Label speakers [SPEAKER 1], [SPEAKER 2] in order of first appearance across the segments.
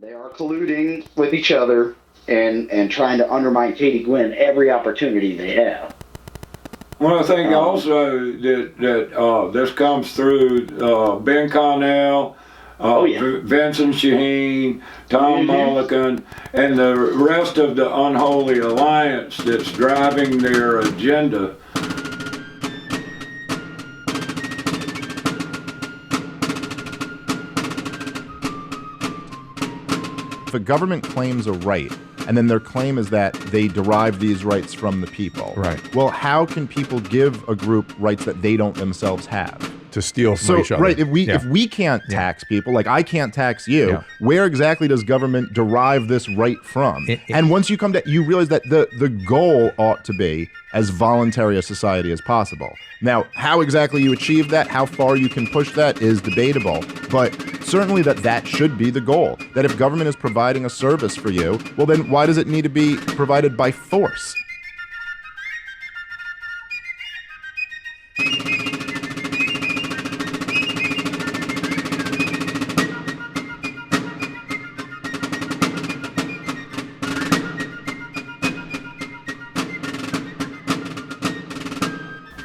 [SPEAKER 1] They are colluding with each other and trying to undermine Katie Gwynn every opportunity they have.
[SPEAKER 2] Well, I think also that this comes through Ben Connell, Vincent Shaheen, Tom Mulligan, and the rest of the unholy alliance that's driving their agenda.
[SPEAKER 3] If a government claims a right, and then their claim is that they derive these rights from the people.
[SPEAKER 4] Right.
[SPEAKER 3] Well, how can people give a group rights that they don't themselves have?
[SPEAKER 4] To steal from each other.
[SPEAKER 3] Right, if we can't tax people, like I can't tax you, where exactly does government derive this right from? And once you come to, you realize that the goal ought to be as voluntary a society as possible. Now, how exactly you achieve that, how far you can push that is debatable, but certainly that should be the goal. That if government is providing a service for you, well then why does it need to be provided by force?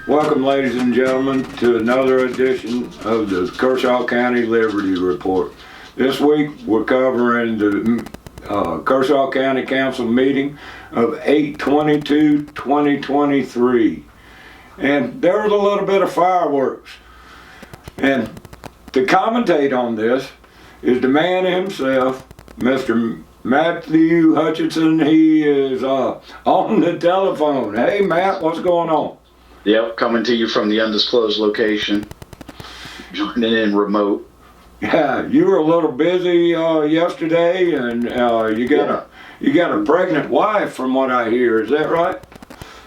[SPEAKER 2] Welcome, ladies and gentlemen, to another edition of the Kershaw County Liberty Report. This week, we're covering the Kershaw County Council meeting of 8/22/2023. And there was a little bit of fireworks. And to commentate on this is the man himself, Mr. Matthew Hutchinson. He is on the telephone. Hey, Matt, what's going on?
[SPEAKER 1] Yep, coming to you from the undisclosed location, joining in remote.
[SPEAKER 2] Yeah, you were a little busy yesterday, and you got a pregnant wife, from what I hear. Is that right?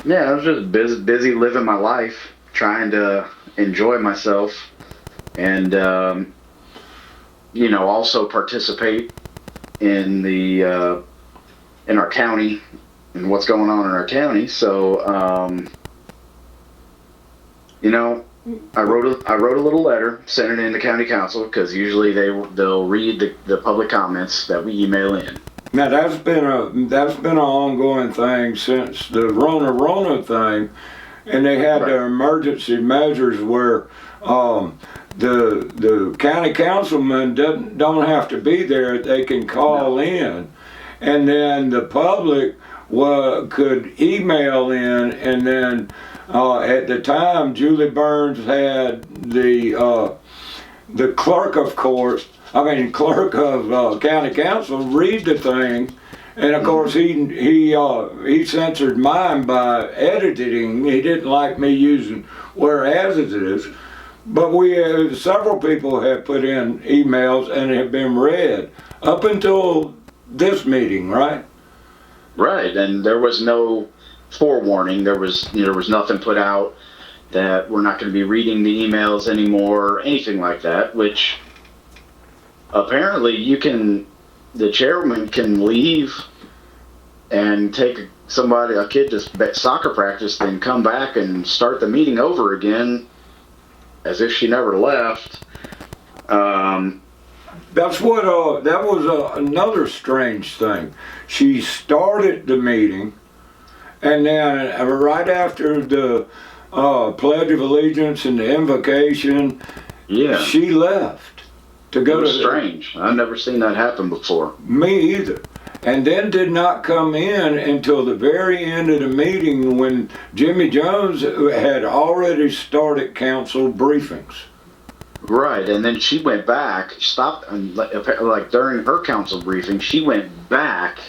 [SPEAKER 1] Yeah, I was just busy living my life, trying to enjoy myself, and also participate in the in our county and what's going on in our county. So. I wrote a little letter, sent it in to county council because usually they'll read the public comments that we email in.
[SPEAKER 2] Now that's been an ongoing thing since the Rona thing, and they had their emergency measures where the county councilman don't have to be there; they can call in, and then the public could email in, and then. At the time, Julie Burns had the clerk of county council read the thing, and of course he censored mine by editing. He didn't like me using whereas it is, but several people have put in emails and have been read up until this meeting, right?
[SPEAKER 1] Right, and there was no forewarning. There was nothing put out that we're not going to be reading the emails anymore or anything like that, which apparently the chairman can leave and take a kid to soccer practice, then come back and start the meeting over again as if she never left.
[SPEAKER 2] That was another strange thing. She started the meeting, and then right after the Pledge of Allegiance and the invocation, she left to go to.
[SPEAKER 1] Strange. I've never seen that happen before.
[SPEAKER 2] Me either. And then did not come in until the very end of the meeting when Jimmy Jones had already started council briefings.
[SPEAKER 1] Right, and then she went back, stopped, like during her council briefing, she went back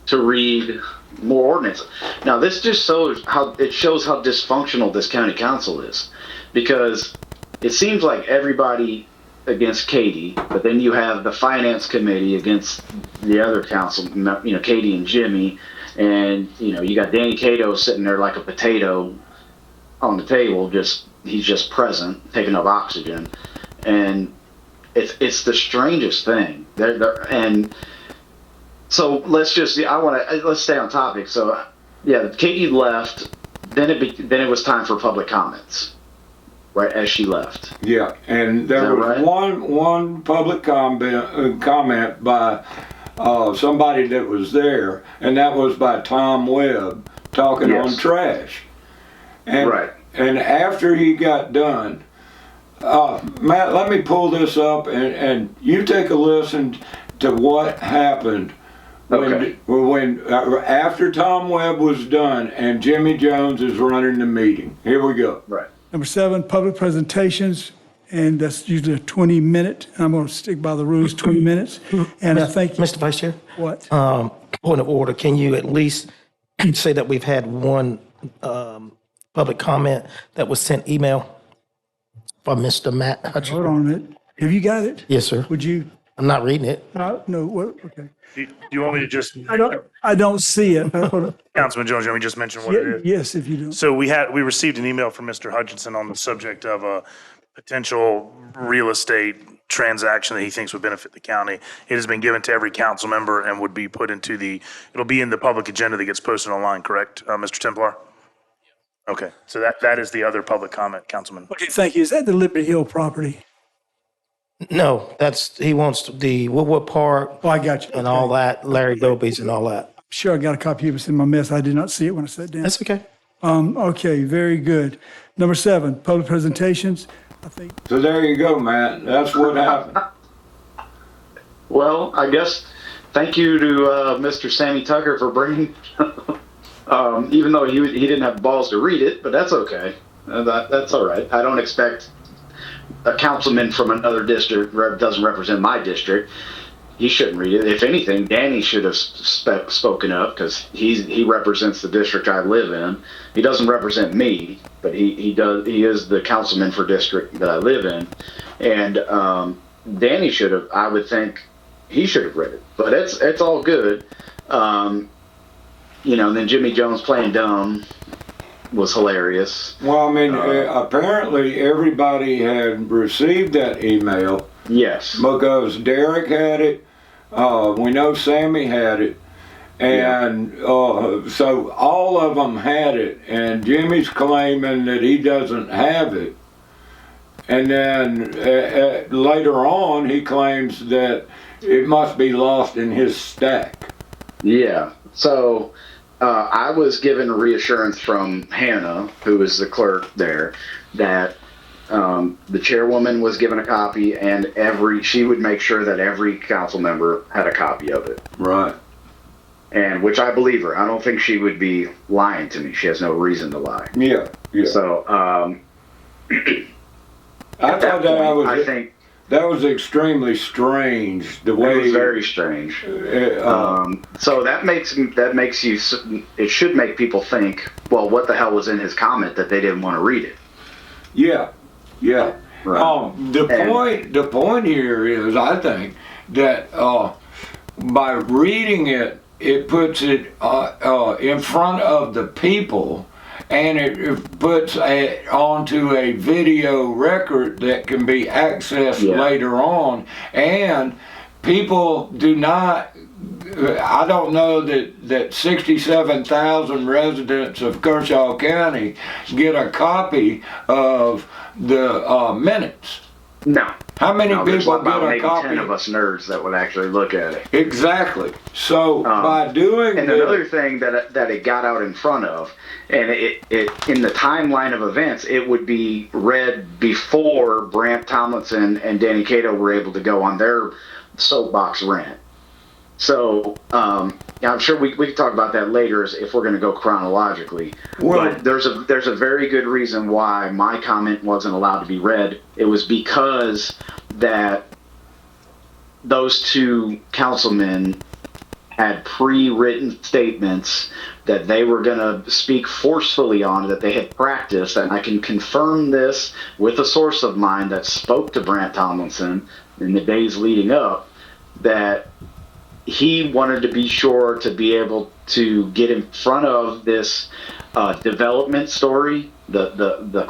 [SPEAKER 1] to read more ordinance. Now, this just shows how dysfunctional this county council is, because it seems like everybody against Katie, but then you have the finance committee against the other council, Katie and Jimmy, and you got Danny Cato sitting there like a potato on the table, he's just present, taking up oxygen, and it's the strangest thing. And so let's stay on topic. So Katie left. Then it was time for public comments, right as she left.
[SPEAKER 2] Yeah, and there was
[SPEAKER 1] right?
[SPEAKER 2] one public comment by somebody that was there, and that was by Tom Webb talking on trash. And,
[SPEAKER 1] Right.
[SPEAKER 2] And after he got done, Matt, let me pull this up, and you take a listen to what happened when after Tom Webb was done and Jimmy Jones is running the meeting. Here we go.
[SPEAKER 1] Right.
[SPEAKER 4] Number 7, public presentations, and that's usually a 20-minute. I'm going to stick by the rules, 20 minutes. And I think,
[SPEAKER 5] Mr. Vice Chair,
[SPEAKER 4] what?
[SPEAKER 5] point of order, can you at least say that we've had one public comment that was sent email from Mr. Matt Hutchinson?
[SPEAKER 4] Hold on a minute. Have you got it?
[SPEAKER 5] Yes, sir.
[SPEAKER 4] Would you?
[SPEAKER 5] I'm not reading it.
[SPEAKER 4] No, what? Okay.
[SPEAKER 6] Do you want me to just,
[SPEAKER 4] I don't see it. Hold on.
[SPEAKER 6] Councilman Jones, you want me to just mention what it is?
[SPEAKER 4] Yes, if you do.
[SPEAKER 6] So we received an email from Mr. Hutchinson on the subject of a potential real estate transaction that he thinks would benefit the county. It has been given to every council member and would be put into it'll be in the public agenda that gets posted online, correct, Mr. Templar? Okay, so that is the other public comment, Councilman.
[SPEAKER 4] Okay, thank you. Is that the Liberty Hill property?
[SPEAKER 5] No, he wants the Woodward Park
[SPEAKER 4] Oh, I got you.
[SPEAKER 5] and all that, Larry Doby's and all that.
[SPEAKER 4] Sure, I got a copy of it in my mess. I did not see it when I sat down.
[SPEAKER 5] That's okay.
[SPEAKER 4] Okay, very good. Number 7, public presentations. I think
[SPEAKER 2] So there you go, Matt. That's what happened.
[SPEAKER 1] Well, I guess thank you to Mr. Sammy Tucker for bringing, even though he didn't have balls to read it, but that's okay. That's all right. I don't expect a councilman from another district doesn't represent my district. He shouldn't read it. If anything, Danny should have spoken up because he represents the district I live in. He doesn't represent me, but he does. He is the councilman for district that I live in, and Danny should have. I would think he should have read it, but it's all good. And then Jimmy Jones playing dumb was hilarious.
[SPEAKER 2] Well, I mean, apparently everybody had received that email.
[SPEAKER 1] Yes.
[SPEAKER 2] Because Derek had it, we know Sammy had it, and so all of them had it, and Jimmy's claiming that he doesn't have it. And then later on, he claims that it must be lost in his stack.
[SPEAKER 1] Yeah. So I was given reassurance from Hannah, who is the clerk there, that the chairwoman was given a copy, and she would make sure that every council member had a copy of it.
[SPEAKER 2] Right.
[SPEAKER 1] And which I believe her. I don't think she would be lying to me. She has no reason to lie.
[SPEAKER 2] Yeah.
[SPEAKER 1] So
[SPEAKER 2] I thought
[SPEAKER 1] I think
[SPEAKER 2] that was extremely strange. The way
[SPEAKER 1] it was very strange. So that makes you. It should make people think, well, what the hell was in his comment that they didn't want to read it?
[SPEAKER 2] Yeah.
[SPEAKER 1] Right.
[SPEAKER 2] The point here is, I think that by reading it, it puts it in front of the people, and it puts it onto a video record that can be accessed later on. And people do not. I don't know that 67,000 residents of Kershaw County get a copy of the minutes.
[SPEAKER 1] No.
[SPEAKER 2] How many people get a
[SPEAKER 1] maybe
[SPEAKER 2] copy?
[SPEAKER 1] 10 of us nerds that would actually look at it.
[SPEAKER 2] Exactly. So by doing
[SPEAKER 1] and
[SPEAKER 2] this,
[SPEAKER 1] another thing that it got out in front of, and it in the timeline of events, it would be read before Brant Tomlinson and Danny Cato were able to go on their soapbox rant. So I'm sure we can talk about that later if we're going to go chronologically.
[SPEAKER 2] Well,
[SPEAKER 1] but there's a very good reason why my comment wasn't allowed to be read. It was because that those two councilmen had pre-written statements that they were going to speak forcefully on, that they had practiced, and I can confirm this with a source of mine that spoke to Brant Tomlinson in the days leading up, that he wanted to be sure to be able to get in front of this development story, the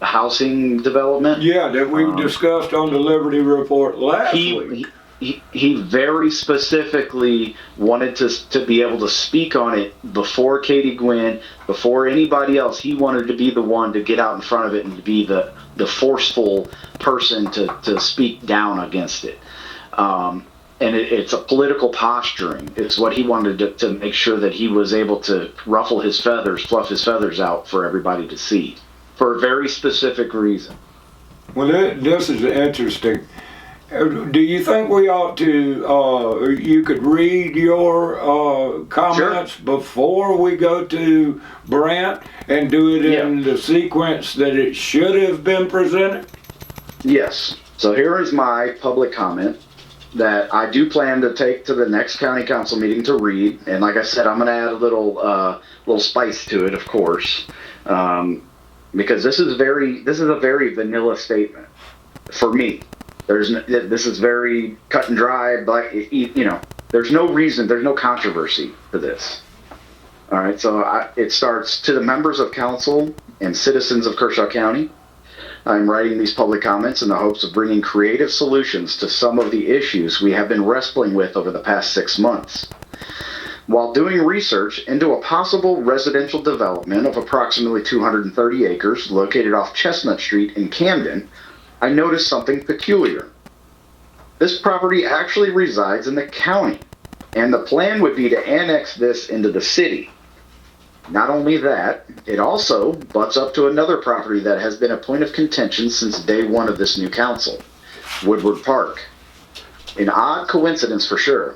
[SPEAKER 1] housing development.
[SPEAKER 2] yeah, that we discussed on the Liberty Report last week.
[SPEAKER 1] he very specifically wanted to be able to speak on it before Katie Gwynn, before anybody else. He wanted to be the one to get out in front of it and to be the forceful person to speak down against it. And it's a political posturing. It's what he wanted to make sure that he was able to ruffle his feathers, fluff his feathers out for everybody to see, for a very specific reason.
[SPEAKER 2] Well, this is interesting. Do you think we ought to, you could read your comments before we go to Brant and do it in the sequence that it should have been presented?
[SPEAKER 1] Yes. So here is my public comment that I do plan to take to the next county council meeting to read. And like I said, I'm going to add a little spice to it, of course, because this is a very vanilla statement for me. This is very cut and dry, but there's no reason, there's no controversy for this. All right, so it starts: to the members of council and citizens of Kershaw County, I'm writing these public comments in the hopes of bringing creative solutions to some of the issues we have been wrestling with over the past 6 months. While doing research into a possible residential development of approximately 230 acres located off Chestnut Street in Camden, I noticed something peculiar. This property actually resides in the county, and the plan would be to annex this into the city. Not only that, it also butts up to another property that has been a point of contention since day one of this new council, Woodward Park. An odd coincidence for sure.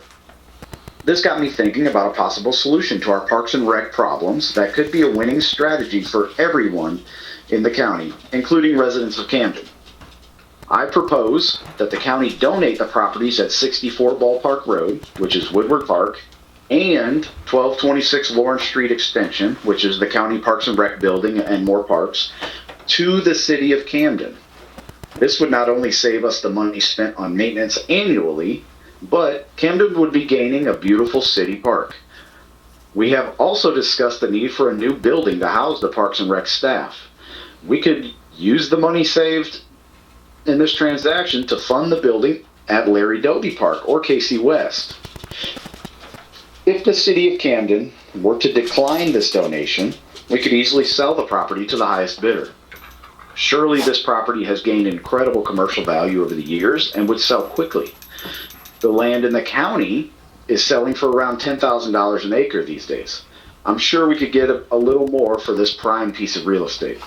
[SPEAKER 1] This got me thinking about a possible solution to our Parks and Rec problems that could be a winning strategy for everyone in the county, including residents of Camden. I propose that the county donate the properties at 64 Ballpark Road, which is Woodward Park, and 1226 Lawrence Street Extension, which is the county Parks and Rec building and more parks, to the city of Camden. This would not only save us the money spent on maintenance annually, but Camden would be gaining a beautiful city park. We have also discussed the need for a new building to house the Parks and Rec staff. We could use the money saved in this transaction to fund the building at Larry Doby Park or KC West. If the city of Camden were to decline this donation, we could easily sell the property to the highest bidder. Surely this property has gained incredible commercial value over the years and would sell quickly. The land in the county is selling for around $10,000 an acre these days. I'm sure we could get a little more for this prime piece of real estate.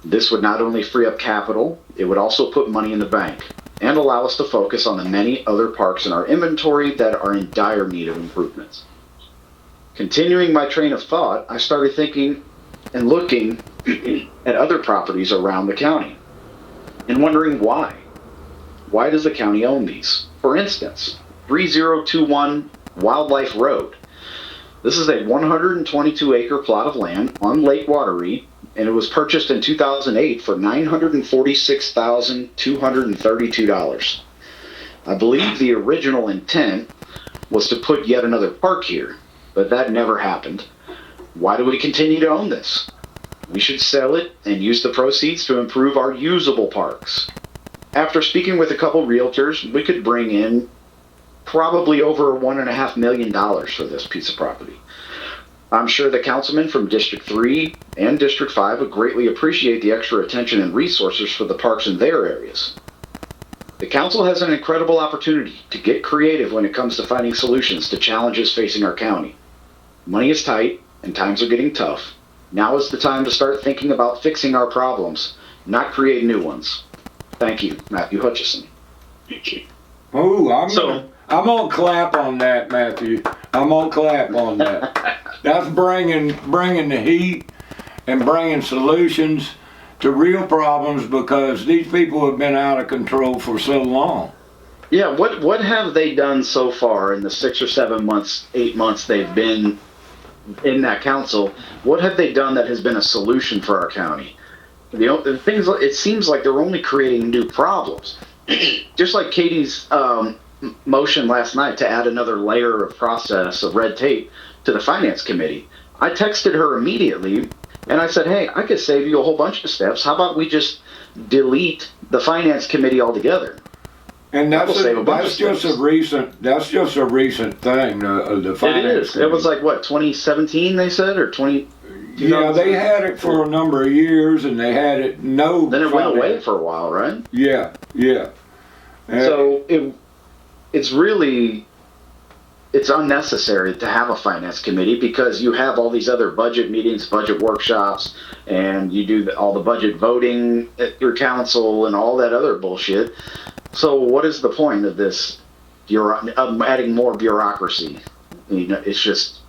[SPEAKER 1] This would not only free up capital, it would also put money in the bank and allow us to focus on the many other parks in our inventory that are in dire need of improvements. Continuing my train of thought, I started thinking and looking at other properties around the county and wondering why. Why does the county own these? For instance, 3021 Wildlife Road. This is a 122-acre plot of land on Lake Wateree, and it was purchased in 2008 for $946,232. I believe the original intent was to put yet another park here, but that never happened. Why do we continue to own this? We should sell it and use the proceeds to improve our usable parks. After speaking with a couple realtors, we could bring in probably over $1.5 million for this piece of property. I'm sure the councilmen from District 3 and District 5 would greatly appreciate the extra attention and resources for the parks in their areas. The council has an incredible opportunity to get creative when it comes to finding solutions to challenges facing our county. Money is tight and times are getting tough. Now is the time to start thinking about fixing our problems, not create new ones. Thank you, Matthew Hutchison.
[SPEAKER 2] Oh, I'm gonna clap on that, Matthew. I'm gonna clap on that. That's bringing the heat and bringing solutions to real problems, because these people have been out of control for so long.
[SPEAKER 1] Yeah, what have they done so far in the 6 or 7 months, 8 months they've been in that council? What have they done that has been a the for our county? The things, it seems like they're only creating new problems. Just like Katie's motion last night to add another layer of process of red tape to the finance committee. I texted her immediately and I said, hey, I could save you a whole bunch of steps. How about we just delete the finance committee altogether?
[SPEAKER 2] And
[SPEAKER 1] We'll save a bunch
[SPEAKER 2] that's
[SPEAKER 1] of
[SPEAKER 2] just
[SPEAKER 1] space.
[SPEAKER 2] a recent thing. The
[SPEAKER 1] It
[SPEAKER 2] finance
[SPEAKER 1] is. It was like what 2017 they said, or 20.
[SPEAKER 2] yeah, they had it for a number of years, and they had it no.
[SPEAKER 1] Then it went away
[SPEAKER 2] finance.
[SPEAKER 1] for a while, right?
[SPEAKER 2] Yeah, yeah.
[SPEAKER 1] So it's really it's unnecessary to have a finance committee because you have all these other budget meetings, budget workshops, and you do all the budget voting at your council and all that other bullshit. So what is the point of this? Adding more bureaucracy. You know, it's just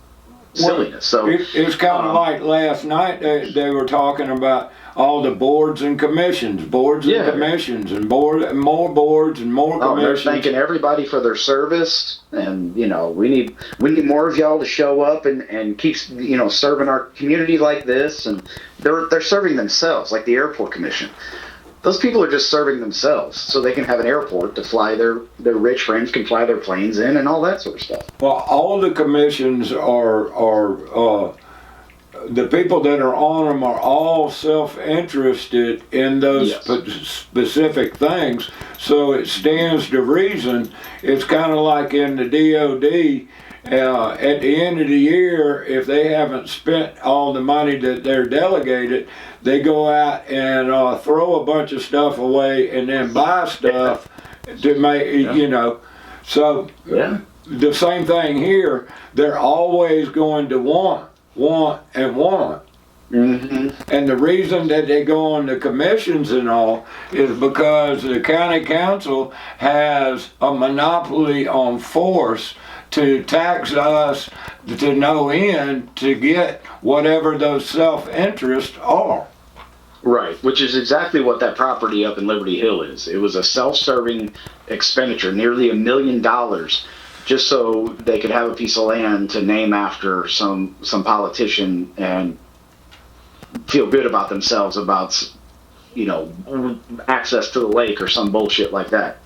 [SPEAKER 1] silliness. So
[SPEAKER 2] it's kind of like last night they were talking about all the boards and commissions, and more boards and more
[SPEAKER 1] they're
[SPEAKER 2] commissions.
[SPEAKER 1] thanking everybody for their service, and you know we need more of y'all to show up and keep serving our community like this. And they're serving themselves, like the airport commission. Those people are just serving themselves so they can have an airport to fly their rich friends can fly their planes in and all that sort of stuff.
[SPEAKER 2] Well, all the commissions are the people that are on them are all self-interested in those specific things. So it stands to reason. It's kind of like in the DOD. At the end of the year, if they haven't spent all the money that they're delegated, they go out and throw a bunch of stuff away and then buy stuff to make, So the same thing here, they're always going to want.
[SPEAKER 1] Mm-hmm.
[SPEAKER 2] And the reason that they go on the commissions and all is because the county council has a monopoly on force to tax us to no end to get whatever those self-interests are.
[SPEAKER 1] Right, which is exactly what that property up in Liberty Hill is. It was a self-serving expenditure, nearly $1 million, just so they could have a piece of land to name after some politician and feel good about themselves about, access to the lake or some bullshit like that.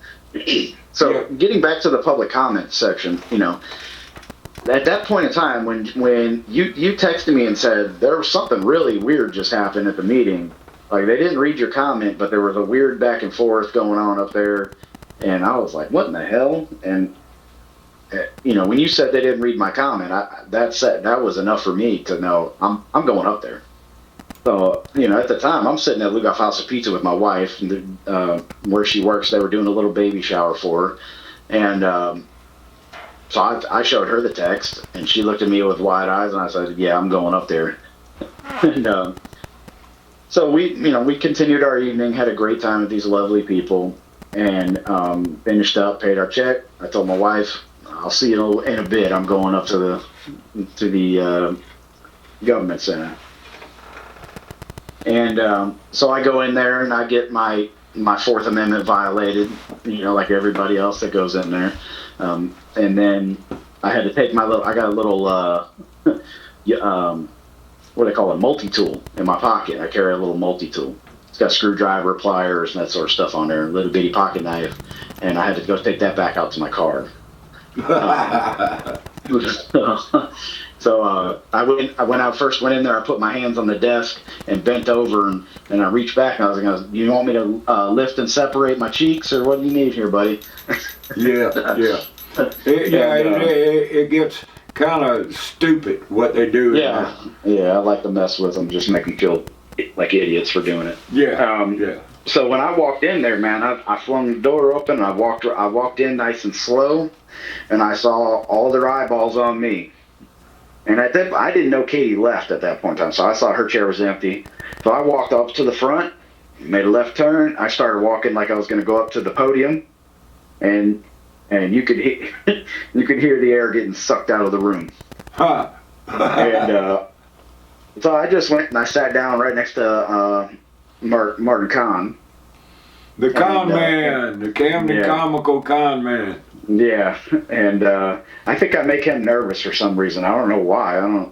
[SPEAKER 1] So getting back to the public comment section, at that point in time when you texted me and said there was something really weird just happened at the meeting, like they didn't read your comment, but there was a weird back and forth going on up there, and I was like, what in the hell? And when you said they didn't read my comment, that was enough for me to know I'm going up there. So, at the time, I'm sitting at Lugoff House of Pizza with my wife, where she works. They were doing a little baby shower for her. And so I showed her the text, and she looked at me with wide eyes, and I said, yeah, I'm going up there. And so we continued our evening, had a great time with these lovely people, and finished up, paid our check. I told my wife, I'll see you in a bit. I'm going up to the government center. And so I go in there and I get my Fourth Amendment violated, like everybody else that goes in there. And then I had to take I got a little, what do they call it, multi-tool in my pocket. I carry a little multi-tool. It's got screwdriver, pliers, and that sort of stuff on there, a little bitty pocket knife. And I had to go take that back out to my car. So when I first went in there, I put my hands on the desk and bent over, and I reached back and I was like, you want me to lift and separate my cheeks, or what do you need here, buddy?
[SPEAKER 2] It gets kind of stupid what they do.
[SPEAKER 1] Yeah, I like to mess with them, just make them feel like idiots for doing it. So when I walked in there, man, I flung the door open, and I walked in nice and slow, and I saw all their eyeballs on me. And I didn't know Katie left at that point in time, so I saw her chair was empty. So I walked up to the front, made a left turn. I started walking like I was going to go up to the podium, and you could hear the air getting sucked out of the room. And so I just went and I sat down right next to Martin Kahn.
[SPEAKER 2] The con man, the Camden comical con man.
[SPEAKER 1] Yeah, and I think I make him nervous for some reason. I don't know why.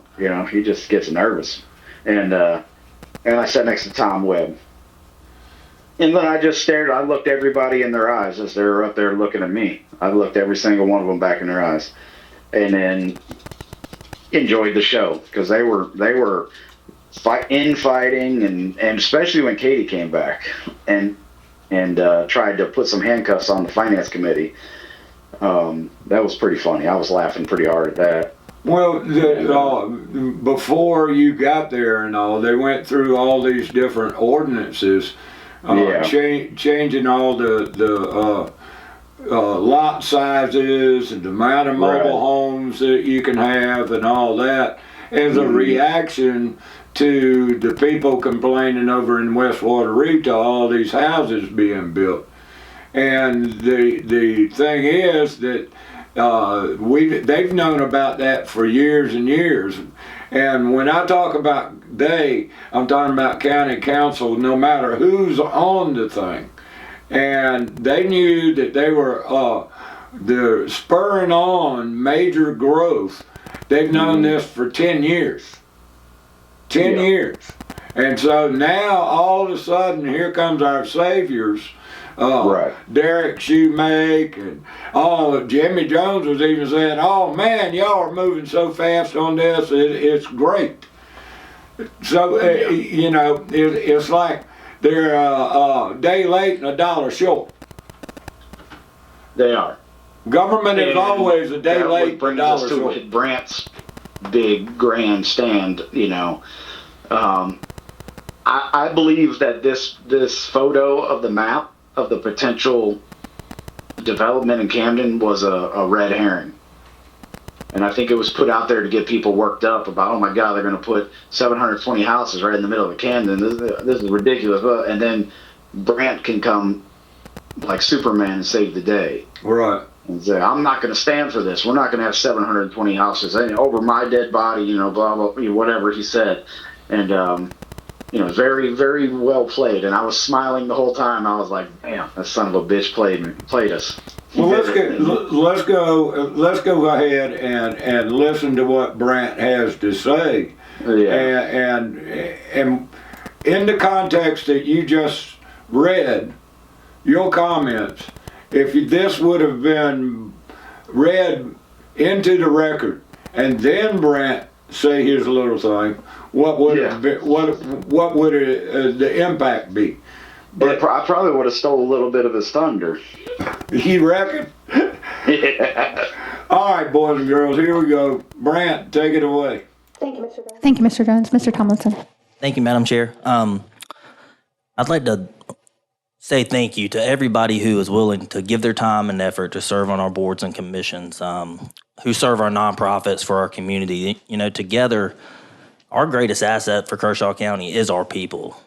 [SPEAKER 1] He just gets nervous. And I sat next to Tom Webb. And then I just stared. I looked everybody in their eyes as they were up there looking at me. I looked every single one of them back in their eyes, and then enjoyed the show because they were fighting, and especially when Katie came back, and and tried to put some handcuffs on the finance committee. That was pretty funny. I was laughing pretty hard at that.
[SPEAKER 2] Well, before you got there and all, they went through all these different ordinances, changing all the lot sizes and the amount of mobile homes that you can have and all that as a reaction to the people complaining over in West Waterita, all these houses being built. And the thing is that they've known about that for years and years. And when I talk about I'm talking about county council, no matter who's on the thing. And they knew that they were the spurring on major growth. They've known this for 10 years. 10 years. And so now all of a sudden here comes our saviors. Derek Shoemake and Jimmy Jones was even saying, "Oh man, y'all are moving so fast on this. It's great." So you know, it's like they're a day late and a dollar short.
[SPEAKER 1] They are.
[SPEAKER 2] Government is always a day late and a dollar short.
[SPEAKER 1] Brant's big grandstand, you know. I believe that this photo of the map of the potential development in Camden was a red herring. And I think it was put out there to get people worked up about, oh my God, they're going to put 720 houses right in the middle of Camden. This is ridiculous. And then Brant can come like Superman and save the day.
[SPEAKER 2] Right.
[SPEAKER 1] And say, I'm not going to stand for this. We're not going to have 720 houses over my dead body, you know, blah, blah, whatever he said. And, you know, very, very well played. And I was smiling the whole time. I was like, damn, that son of a bitch played us.
[SPEAKER 2] Well, let's go ahead and listen to what Brant has to say.
[SPEAKER 1] Yeah.
[SPEAKER 2] And in the context that you just read, your comments, if this would have been read into the record and then Brant say his little thing, what would what would the impact be?
[SPEAKER 1] But I probably would have stole a little bit of his thunder.
[SPEAKER 2] You reckon?
[SPEAKER 1] Yeah.
[SPEAKER 2] All right, boys and girls, here we go. Brant, take it away.
[SPEAKER 7] Thank you, Mr. Jones. Thank you, Mr. Jones. Mr. Tomlinson.
[SPEAKER 8] Thank you, Madam Chair. I'd like to say thank you to everybody who is willing to give their time and effort to serve on our boards and commissions, who serve our nonprofits for our community. You know, together, our greatest asset for Kershaw County is our people.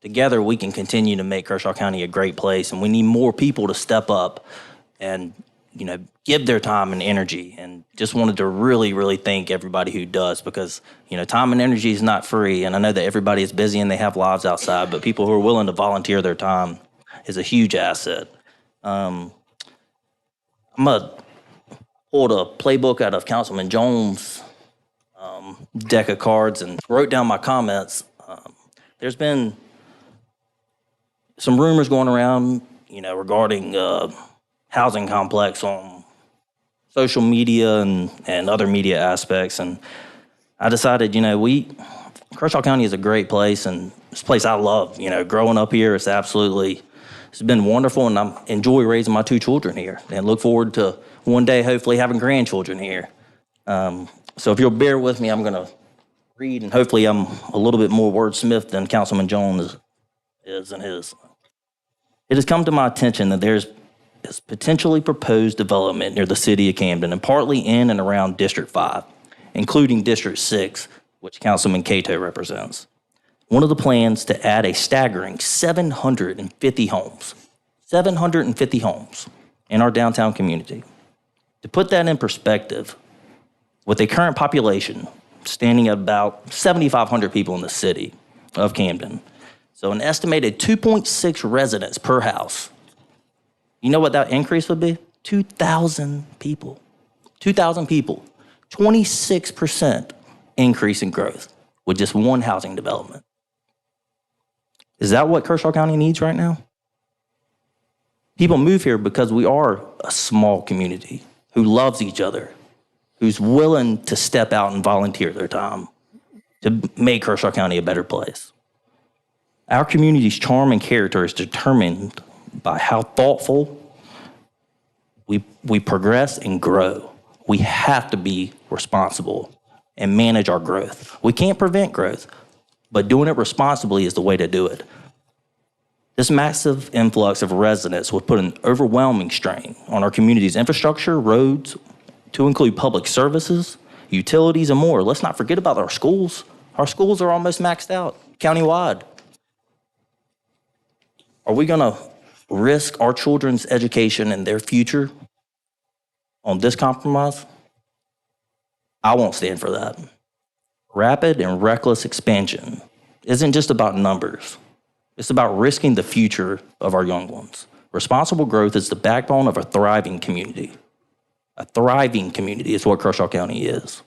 [SPEAKER 8] Together, we can continue to make Kershaw County a great place, and we need more people to step up and, you know, give their time and energy. And just wanted to really, really thank everybody who does, because, you know, time and energy is not free. And I know that everybody is busy and they have lives outside, but people who are willing to volunteer their time is a huge asset. I'm gonna pull the playbook out of Councilman Jones' deck of cards and wrote down my comments. There's been some rumors going around, you know, regarding housing complex on social media and other media aspects. And I decided, you know, Kershaw County is a great place, and it's a place I love. You know, growing up here, it's been wonderful, and I enjoy raising my 2 children here and look forward to one day hopefully having grandchildren here. So if you'll bear with me, I'm gonna read, and hopefully I'm a little bit more wordsmith than Councilman Jones is in his. It has come to my attention that there's potentially proposed development near the city of Camden and partly in and around District 5, including District 6, which Councilman Cato represents. One of the plans to add a staggering 750 homes in our downtown community. To put that in perspective, with a current population standing at about 7,500 people in the city of Camden, so an estimated 2.6 residents per house. You know what that increase would be? 2,000 people. 2,000 people. 26% increase in growth with just one housing development. Is that what Kershaw County needs right now? People move here because we are a small community who loves each other, who's willing to step out and volunteer their time to make Kershaw County a better place. Our community's charm and character is determined by how thoughtful we progress and grow. We have to be responsible and manage our growth. We can't prevent growth, but doing it responsibly is the way to do it. This massive influx of residents will put an overwhelming strain on our community's infrastructure, roads, to include public services, utilities, and more. Let's not forget about our schools. Our schools are almost maxed out countywide. Are we going to risk our children's education and their future on this compromise? I won't stand for that. Rapid and reckless expansion isn't just about numbers. It's about risking the future of our young ones. Responsible growth is the backbone of a thriving community. A thriving community is what Kershaw County is.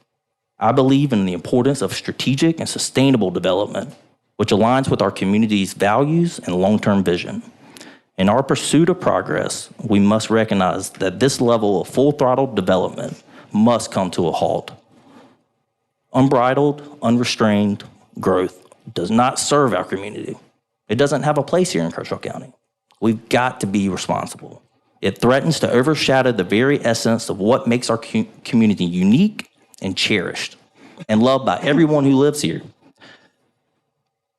[SPEAKER 8] I believe in the importance of strategic and sustainable development, which aligns with our community's values and long-term vision. In our pursuit of progress, we must recognize that this level of full-throttle development must come to a halt. Unbridled, unrestrained growth does not serve our community. It doesn't have a place here in Kershaw County. We've got to be responsible. It threatens to overshadow the very essence of what makes our community unique and cherished and loved by everyone who lives here.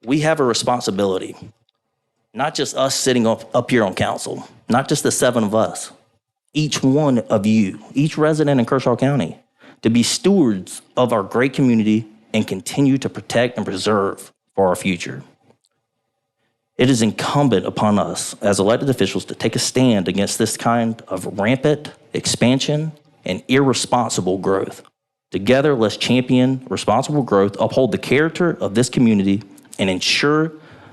[SPEAKER 8] We have a responsibility, not just us sitting up here on council, not just the 7 of us, each one of you, each resident in Kershaw County, to be stewards of our great community and continue to protect and preserve for our future. It is incumbent upon us as elected officials to take a stand against this kind of rampant expansion and irresponsible growth. Together, let's champion responsible growth, uphold the character of this community, and ensure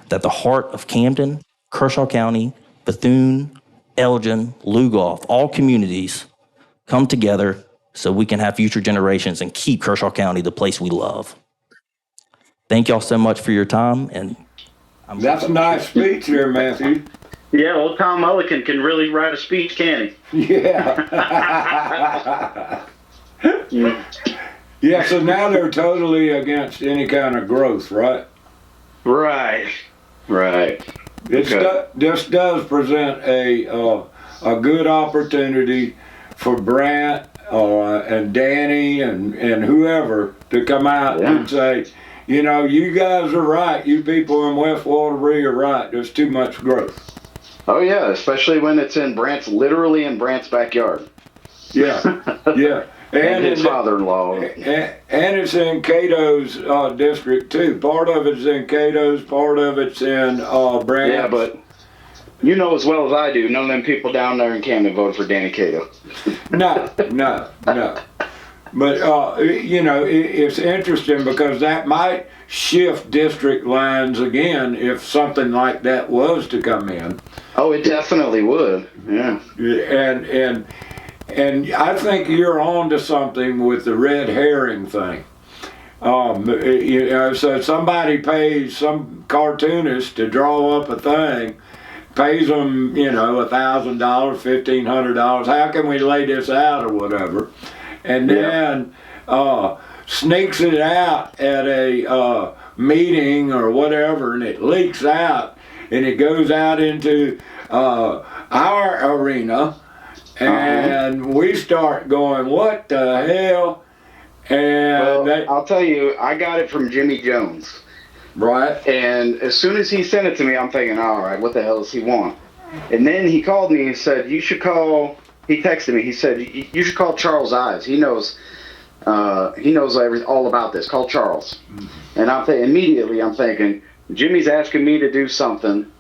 [SPEAKER 8] that the heart of Camden, Kershaw County, Bethune, Elgin, Lugoff, all communities come together so we can have future generations and keep Kershaw County the place we love. Thank y'all so much for your time, and
[SPEAKER 2] That's a nice speech here, Matthew.
[SPEAKER 1] Yeah, old Tom Mullican can really write a speech, can he?
[SPEAKER 2] Yeah. Yeah, so now they're totally against any kind of growth, right?
[SPEAKER 1] Right.
[SPEAKER 2] This does present a good opportunity for Brant and Danny and whoever to come out and say, you know, you guys are right. You people in West Waterbury are right. There's too much growth.
[SPEAKER 1] Oh yeah, especially when it's literally in Brant's backyard.
[SPEAKER 2] Yeah, yeah.
[SPEAKER 1] And his father-in-law.
[SPEAKER 2] And it's in Cato's district too. Part of it's in Cato's, part of it's in Brant.
[SPEAKER 1] Yeah, but you know as well as I do, none of them people down there in Camden voted for Danny Cato.
[SPEAKER 2] No. But, you know, it's interesting because that might shift district lines again if something like that was to come in.
[SPEAKER 1] Oh, it definitely would. Yeah.
[SPEAKER 2] And I think you're on to something with the red herring thing. You know, so somebody pays some cartoonist to draw up a thing, pays them, you know, $1,000, $1,500. How can we lay this out or whatever? And then sneaks it out at a meeting or whatever, and it leaks out, and it goes out into our arena, and we start going, what the hell? And
[SPEAKER 1] I'll tell you, I got it from Jimmy Jones.
[SPEAKER 2] Right.
[SPEAKER 1] And as soon as he sent it to me, I'm thinking, all right, what the hell does he want? And then he called me and said, you should call. He texted me. He said, you should call Charles Ives. He knows all about this. Call Charles. And immediately I'm thinking, Jimmy's asking me to do something.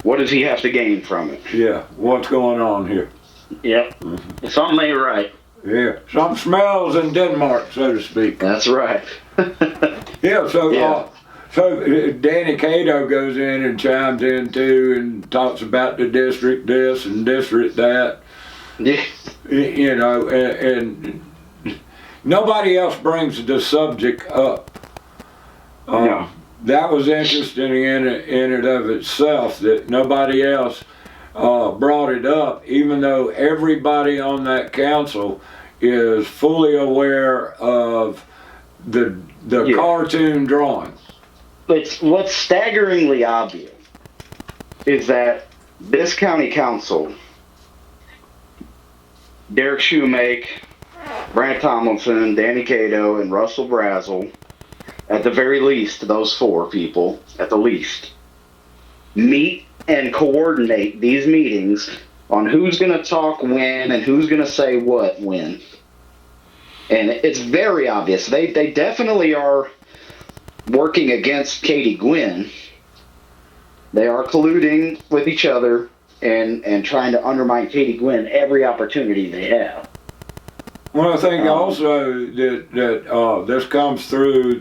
[SPEAKER 1] What does he have to gain from it?
[SPEAKER 2] Yeah. What's going on here?
[SPEAKER 1] Yep. Something ain't right.
[SPEAKER 2] Yeah. Something smells in Denmark, so to speak.
[SPEAKER 1] That's right.
[SPEAKER 2] Yeah. So Danny Cato goes in and chimes in too and talks about the district this and district that.
[SPEAKER 1] Yeah.
[SPEAKER 2] You know, and nobody else brings the subject up.
[SPEAKER 1] No.
[SPEAKER 2] That was interesting in it of itself that nobody else brought it up, even though everybody on that council is fully aware of the cartoon drawing.
[SPEAKER 1] What's staggeringly obvious is that this county council, Derek Shoemake, Brant Tomlinson, Danny Cato, and Russell Brazel, at the very least, those 4 people, at the least, meet and coordinate these meetings on who's going to talk when and who's going to say what when. And it's very obvious. They definitely are working against Katie Gwynn. They are colluding with each other and trying to undermine Katie Gwynn every opportunity they have.
[SPEAKER 2] Well, I think also that this comes through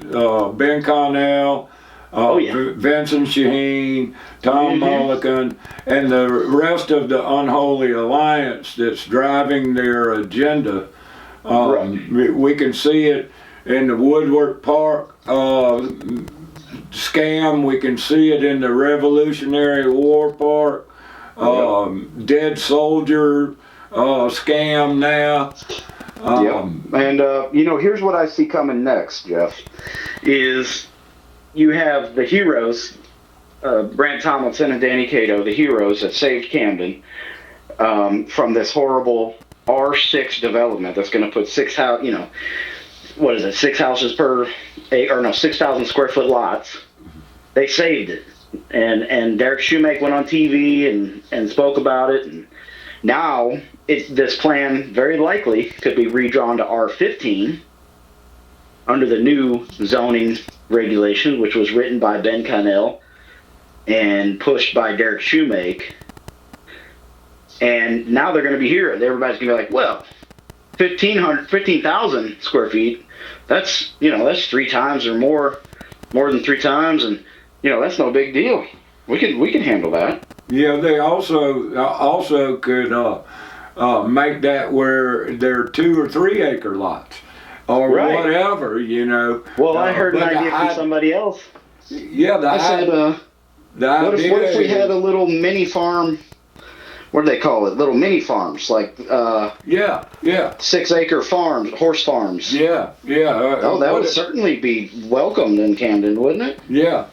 [SPEAKER 2] Ben Connell, Vincent Shaheen, Tom Mulligan, and the rest of the unholy alliance that's driving their agenda. We can see it in the Woodward Park scam. We can see it in the Revolutionary War Park, dead soldier scam now.
[SPEAKER 1] And here's what I see coming next, Jeff, is you have the heroes, Brant Tomlinson and Danny Cato, the heroes that saved Camden from this horrible R6 development that's going to put 6 houses per acre, or no, 6,000 square foot lots. They saved it. And Derek Shoemake went on TV and spoke about it. And now this plan very likely could be redrawn to R15 under the new zoning regulation, which was written by Ben Connell and pushed by Derek Shoemake. And now they're going to be here. Everybody's going to be like, well, 15,000 square feet, that's 3 times or more than 3 times. And, that's no big deal. We can handle that. Yeah,
[SPEAKER 2] they also could make that where they're 2 or 3 acre lots or whatever,
[SPEAKER 1] Well, I heard an idea from somebody else.
[SPEAKER 2] Yeah,
[SPEAKER 1] what if we had a little mini farm? What do they call it? Little mini farms, like 6 acre farms, horse farms.
[SPEAKER 2] That
[SPEAKER 1] would certainly be welcomed in Camden, wouldn't it?
[SPEAKER 2] Yeah.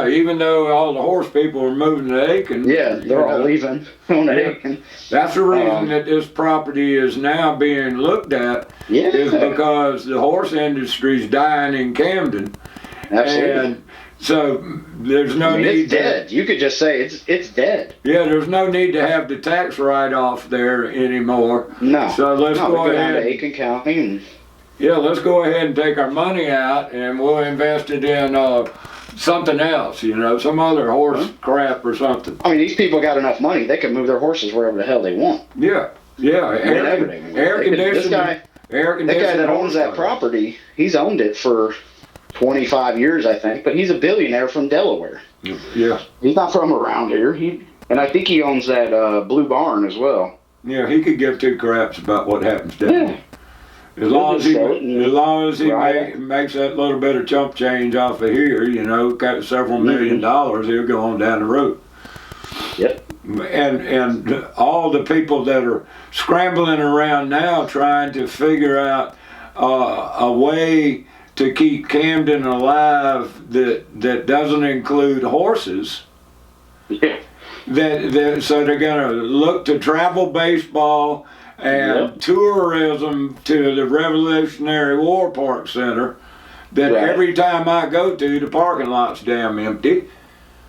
[SPEAKER 2] Even though all the horse people are moving to Aiken.
[SPEAKER 1] Yeah, they're all leaving on Aiken.
[SPEAKER 2] That's the reason that this property is now being looked at. Is because the horse industry is dying in Camden.
[SPEAKER 1] Absolutely.
[SPEAKER 2] And so there's no need.
[SPEAKER 1] It's dead. You could just say it's dead.
[SPEAKER 2] Yeah, there's no need to have the tax write-off there anymore.
[SPEAKER 1] No.
[SPEAKER 2] So let's go ahead.
[SPEAKER 1] To Aiken County.
[SPEAKER 2] Let's go ahead and take our money out, and we'll invest it in something else. Some other horse crap or something.
[SPEAKER 1] I mean, these people got enough money; they can move their horses wherever the hell they want.
[SPEAKER 2] Yeah. Air conditioning.
[SPEAKER 1] That guy that owns that property, he's owned it for 25 years, I think, but he's a billionaire from Delaware.
[SPEAKER 2] Yeah.
[SPEAKER 1] He's not from around here. And I think he owns that Blue Barn as well.
[SPEAKER 2] Yeah, he could give 2 craps about what happens down there. As long as he makes that little bit of chump change off of here, got several $1 million, he'll go on down the road.
[SPEAKER 1] Yep.
[SPEAKER 2] And all the people that are scrambling around now trying to figure out a way to keep Camden alive that doesn't include horses.
[SPEAKER 1] Yeah.
[SPEAKER 2] So they're going to look to travel baseball and tourism to the Revolutionary War Park Center that every time I go to, the parking lot's damn empty.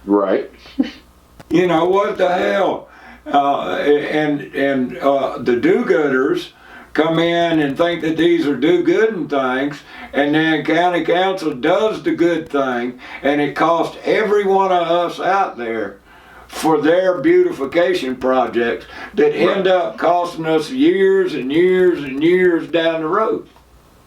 [SPEAKER 1] Right.
[SPEAKER 2] What the hell? The do-gooders come in and think that these are do-gooding things, and then county council does the good thing, and it costs every one of us out there for their beautification projects that end up costing us years and years and years down the road.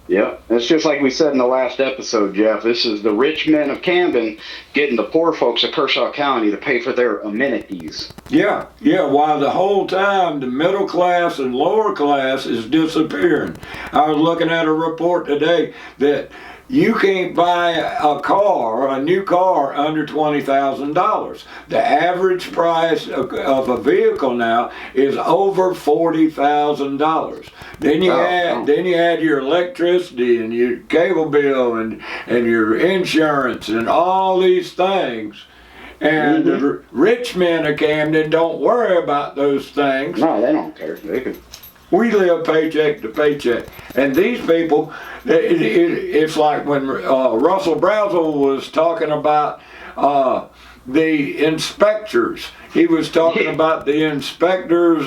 [SPEAKER 1] Yeah, it's just like we said in the last episode, Jeff. This is the rich men of Camden getting the poor folks of Kershaw County to pay for their amenities.
[SPEAKER 2] Yeah, while the whole time the middle class and lower class is disappearing. I was looking at a report today that you can't buy a new car under $20,000. The average price of a vehicle now is over $40,000. Then you add your electricity and your cable bill and your insurance and all these things, And the rich men of Camden don't worry about those things.
[SPEAKER 1] No, they don't care. They can.
[SPEAKER 2] We live paycheck to paycheck. And these people, it's like when Russell Brazel was talking about the inspectors. He was talking about the inspectors,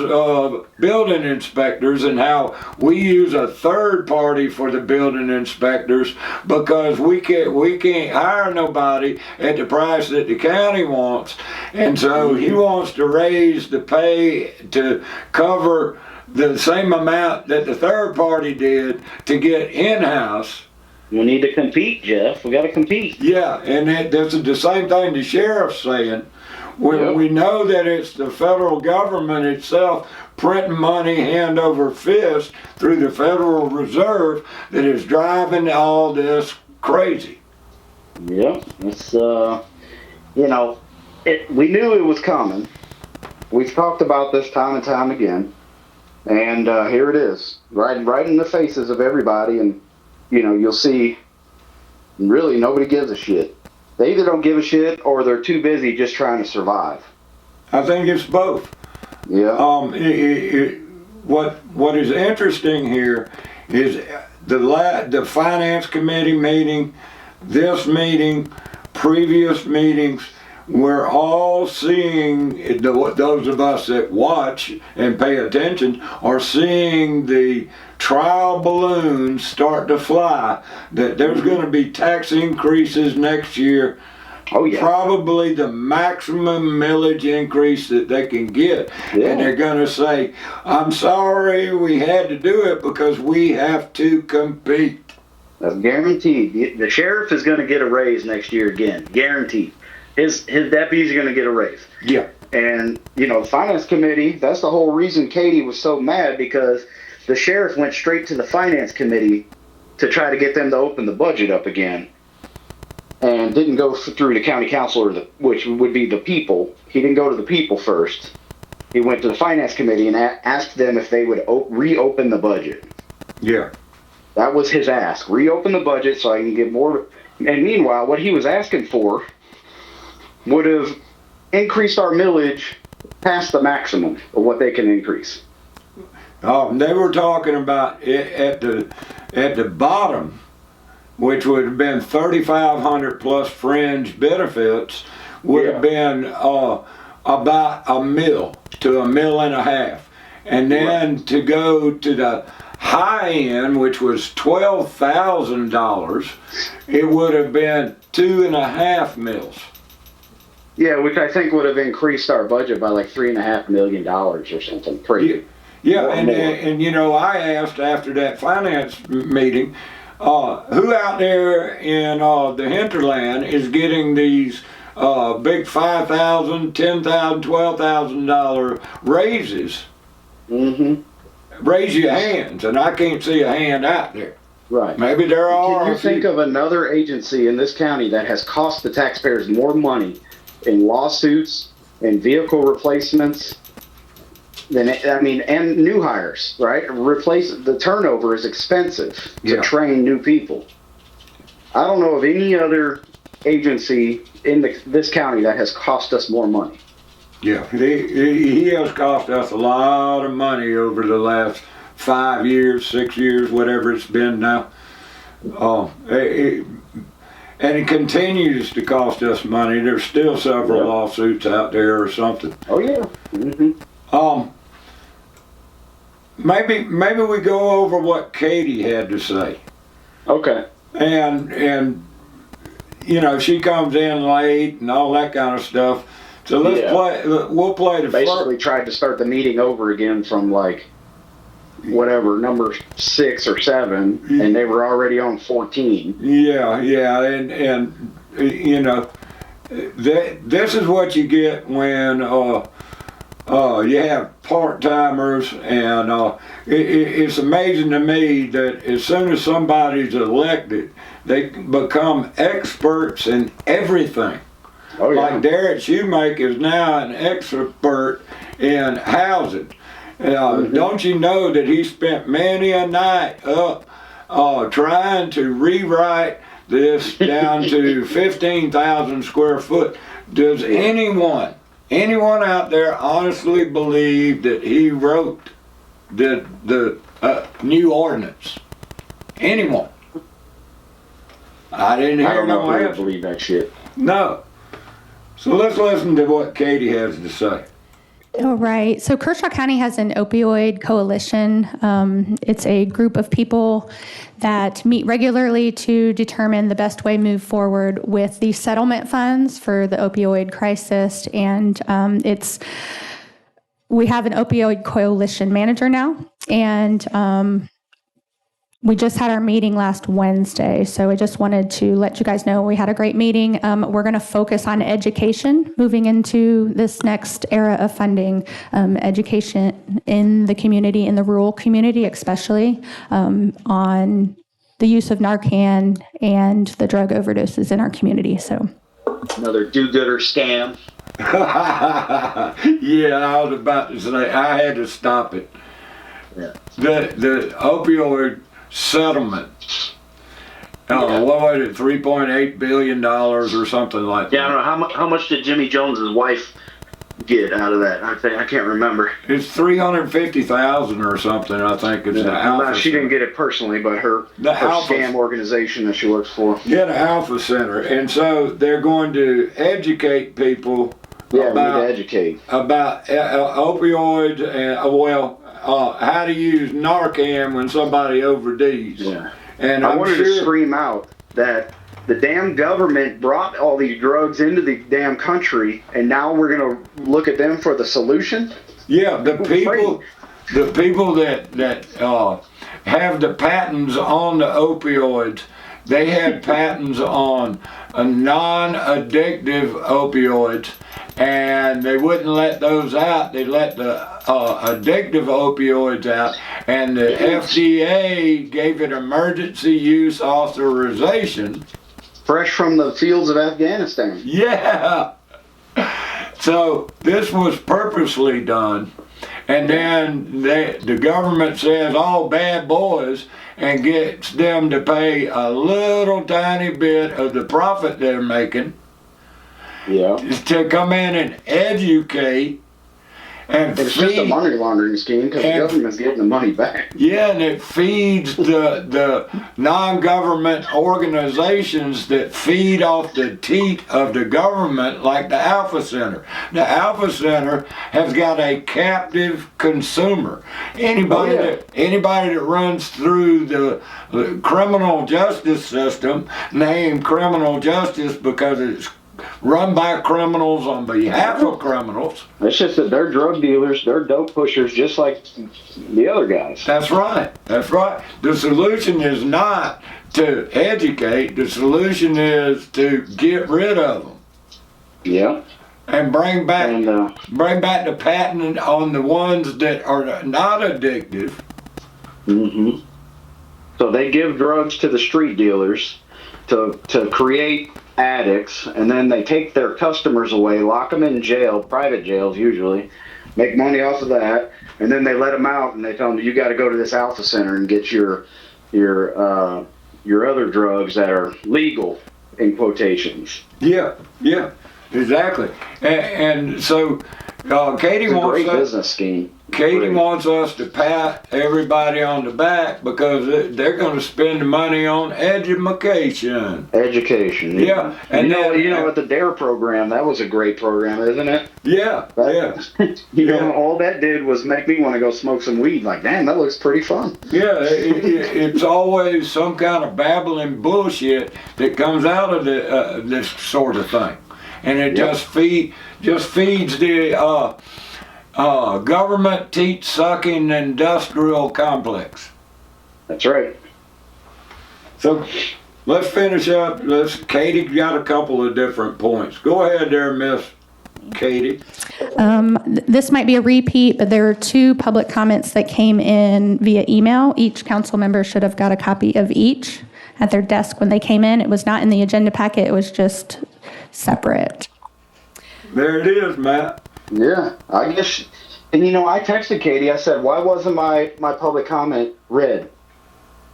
[SPEAKER 2] building inspectors, and how we use a third party for the building inspectors because we can't hire nobody at the price that the county wants. And so he wants to raise the pay to cover the same amount that the third party did to get in-house.
[SPEAKER 1] We need to compete, Jeff. We got to compete.
[SPEAKER 2] Yeah, and this is the same thing the sheriff's saying. We know that it's the federal government itself printing money hand over fist through the Federal Reserve that is driving all this crazy.
[SPEAKER 1] Yeah, it's we knew it was coming. We've talked about this time and time again, and here it is, right in the faces of everybody, and you'll see. Really, nobody gives a shit. They either don't give a shit or they're too busy just trying to survive.
[SPEAKER 2] I think it's both.
[SPEAKER 1] Yeah.
[SPEAKER 2] What is interesting here is the finance committee meeting, this meeting, previous meetings. We're all seeing, those of us that watch and pay attention are seeing the trial balloons start to fly, that there's going to be tax increases next year.
[SPEAKER 1] Oh, yeah.
[SPEAKER 2] Probably the maximum millage increase that they can get.
[SPEAKER 1] Yeah.
[SPEAKER 2] And they're going to say, I'm sorry we had to do it because we have to compete.
[SPEAKER 1] That's guaranteed. The sheriff is going to get a raise next year again. Guaranteed. His deputies are going to get a raise.
[SPEAKER 2] Yeah.
[SPEAKER 1] And, the finance committee, that's the whole reason Katie was so mad, because the sheriff went straight to the finance committee to try to get them to open the budget up again, and didn't go through the county council, which would be the people. He didn't go to the people first. He went to the finance committee and asked them if they would reopen the budget.
[SPEAKER 2] Yeah.
[SPEAKER 1] That was his ask. Reopen the budget so I can get more. And meanwhile, what he was asking for would have increased our millage past the maximum of what they can increase.
[SPEAKER 2] They were talking about it at the bottom, which would have been 3,500 plus fringe benefits, would have been about $1 million to $1.5 million, and then to go to the high end, which was $12,000, it would have been $2.5 million.
[SPEAKER 1] Yeah, which I think would have increased our budget by like $3.5 million or something crazy.
[SPEAKER 2] Yeah, and I asked after that finance meeting, who out there in the hinterland is getting these big $5,000, $10,000, $12,000 raises? Mm-hmm. Raise your hands, and I can't see a hand out there.
[SPEAKER 1] Right.
[SPEAKER 2] Maybe there are.
[SPEAKER 1] Can you think of another agency in this county that has cost the taxpayers more money in lawsuits and vehicle replacements and new hires, right? The turnover is expensive to train new people. I don't know of any other agency in this county that has cost us more money.
[SPEAKER 2] Yeah, he has cost us a lot of money over the last 5 years, 6 years, whatever it's been now. And it continues to cost us money. There's still several lawsuits out there or something.
[SPEAKER 1] Oh yeah. Mm-hmm.
[SPEAKER 2] Maybe we go over what Katie had to say.
[SPEAKER 1] Okay.
[SPEAKER 2] And she comes in late and all that kind of stuff. So we'll play the
[SPEAKER 1] basically tried to start the meeting over again from whatever, number 6 or 7, and they were already on 14.
[SPEAKER 2] Yeah, and this is what you get when you have part-timers, and it's amazing to me that as soon as somebody's elected, they become experts in everything.
[SPEAKER 1] Oh, yeah.
[SPEAKER 2] Like Derek Shoemake is now an expert in housing. Don't you know that he spent many a night up trying to rewrite this down to 15,000 square foot. Does anyone out there honestly believe that he wrote the new ordinance? Anyone? I didn't hear
[SPEAKER 1] don't know
[SPEAKER 2] no
[SPEAKER 1] if I
[SPEAKER 2] answer.
[SPEAKER 1] believe that shit.
[SPEAKER 2] No. So let's listen to what Katie has to say.
[SPEAKER 7] All right. So Kershaw County has an opioid coalition. It's a group of people that meet regularly to determine the best way move forward with the settlement funds for the opioid crisis. And we have an opioid coalition manager now, and we just had our meeting last Wednesday, so I just wanted to let you guys know we had a great meeting. We're going to focus on education moving into this next era of funding, education in the community, in the rural community especially, on the use of Narcan and the drug overdoses in our community. So
[SPEAKER 1] Another do-gooder scam.
[SPEAKER 2] Yeah, I was about to say, I had to stop it.
[SPEAKER 1] Yeah.
[SPEAKER 2] The opioid settlement, what was it, $3.8 billion or something like
[SPEAKER 1] Yeah, I
[SPEAKER 2] that?
[SPEAKER 1] don't know how much did Jimmy Jones's wife get out of that? I can't remember.
[SPEAKER 2] It's 350,000 or something, I think. It's the
[SPEAKER 1] No,
[SPEAKER 2] Alpha
[SPEAKER 1] she didn't
[SPEAKER 2] Center.
[SPEAKER 1] get it personally, but her
[SPEAKER 2] Alpha-
[SPEAKER 1] scam organization that she works for.
[SPEAKER 2] Yeah, the Alpha Center. And so they're going to educate people
[SPEAKER 1] Yeah, we need
[SPEAKER 2] about
[SPEAKER 1] to educate.
[SPEAKER 2] opioids and, how to use Narcan when somebody ODs.
[SPEAKER 1] Yeah.
[SPEAKER 2] And
[SPEAKER 1] I
[SPEAKER 2] I'm
[SPEAKER 1] wanted to
[SPEAKER 2] sure,
[SPEAKER 1] scream out that the damn government brought all these drugs into the damn country, and now we're going to look at them for the solution?
[SPEAKER 2] yeah, the people that have the patents on the opioids, they had patents on a non-addictive opioids, and they wouldn't let those out. They let the addictive opioids out, and the FDA gave it emergency use authorization.
[SPEAKER 1] Fresh from the fields of Afghanistan.
[SPEAKER 2] Yeah. So this was purposely done, and then the government says all bad boys and gets them to pay a little tiny bit of the profit they're making
[SPEAKER 1] Yeah.
[SPEAKER 2] to come in and educate and
[SPEAKER 1] It's just a
[SPEAKER 2] feed.
[SPEAKER 1] money laundering scheme because the
[SPEAKER 2] And-
[SPEAKER 1] government's getting the money back.
[SPEAKER 2] Yeah, and it feeds the non-government organizations that feed off the teat of the government, like the Alpha Center. The Alpha Center has got a captive consumer. Anybody that runs through the criminal justice system, named criminal justice because it's run by criminals on behalf of criminals.
[SPEAKER 1] It's just that they're drug dealers, they're dope pushers, just like the other guys.
[SPEAKER 2] That's right. That's right. The solution is not to educate. The solution is to get rid of them
[SPEAKER 1] Yeah.
[SPEAKER 2] and bring back
[SPEAKER 1] And
[SPEAKER 2] the patent on the ones that are not addictive.
[SPEAKER 1] so they give drugs to the street dealers to create addicts, and then they take their customers away, lock them in jail, private jails usually, make money off of that, and then they let them out and they tell them you got to go to this Alpha Center and get your other drugs that are legal in quotations.
[SPEAKER 2] Yeah, exactly. And so Katie
[SPEAKER 1] It's a
[SPEAKER 2] wants
[SPEAKER 1] great
[SPEAKER 2] us.
[SPEAKER 1] business scheme.
[SPEAKER 2] Katie
[SPEAKER 1] Great.
[SPEAKER 2] wants us to pat everybody on the back because they're going to spend the money on education.
[SPEAKER 1] Education.
[SPEAKER 2] Yeah, and
[SPEAKER 1] you know, at the DARE program, that was a great program, isn't it?
[SPEAKER 2] Yeah.
[SPEAKER 1] You know, all that did was make me want to go smoke some weed. Like, damn, that looks pretty fun.
[SPEAKER 2] Yeah, it's always some kind of babbling bullshit that comes out of this sort of thing, and it just feeds the government teat sucking industrial complex.
[SPEAKER 1] That's right.
[SPEAKER 2] So let's finish up. Katie got a couple of different points. Go ahead there, Miss Katie.
[SPEAKER 7] This might be a repeat, but there are two public comments that came in via email. Each council member should have got a copy of each at their desk when they came in. It was not in the agenda packet. It was just separate.
[SPEAKER 2] There it is, Matt.
[SPEAKER 1] Yeah, I guess. And you know, I texted Katie. I said, "Why wasn't my public comment read?"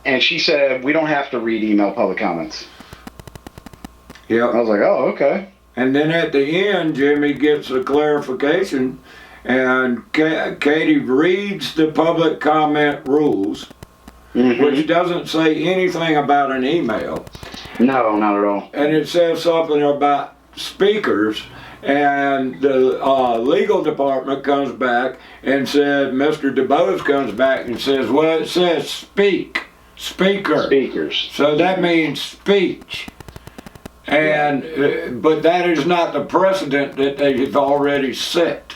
[SPEAKER 1] And she said, "We don't have to read email public comments." I
[SPEAKER 2] Yeah.
[SPEAKER 1] was like, oh, okay.
[SPEAKER 2] And then at the end, Jimmy gets a clarification, and Katie reads the public comment rules, which doesn't say anything about an email.
[SPEAKER 1] No, not at all.
[SPEAKER 2] And it says something about speakers, and the legal department comes back and said, Mr. DeBose comes back and says, well, it says speaker.
[SPEAKER 1] Speakers.
[SPEAKER 2] So that means speech. And, but that is not the precedent that they've already set.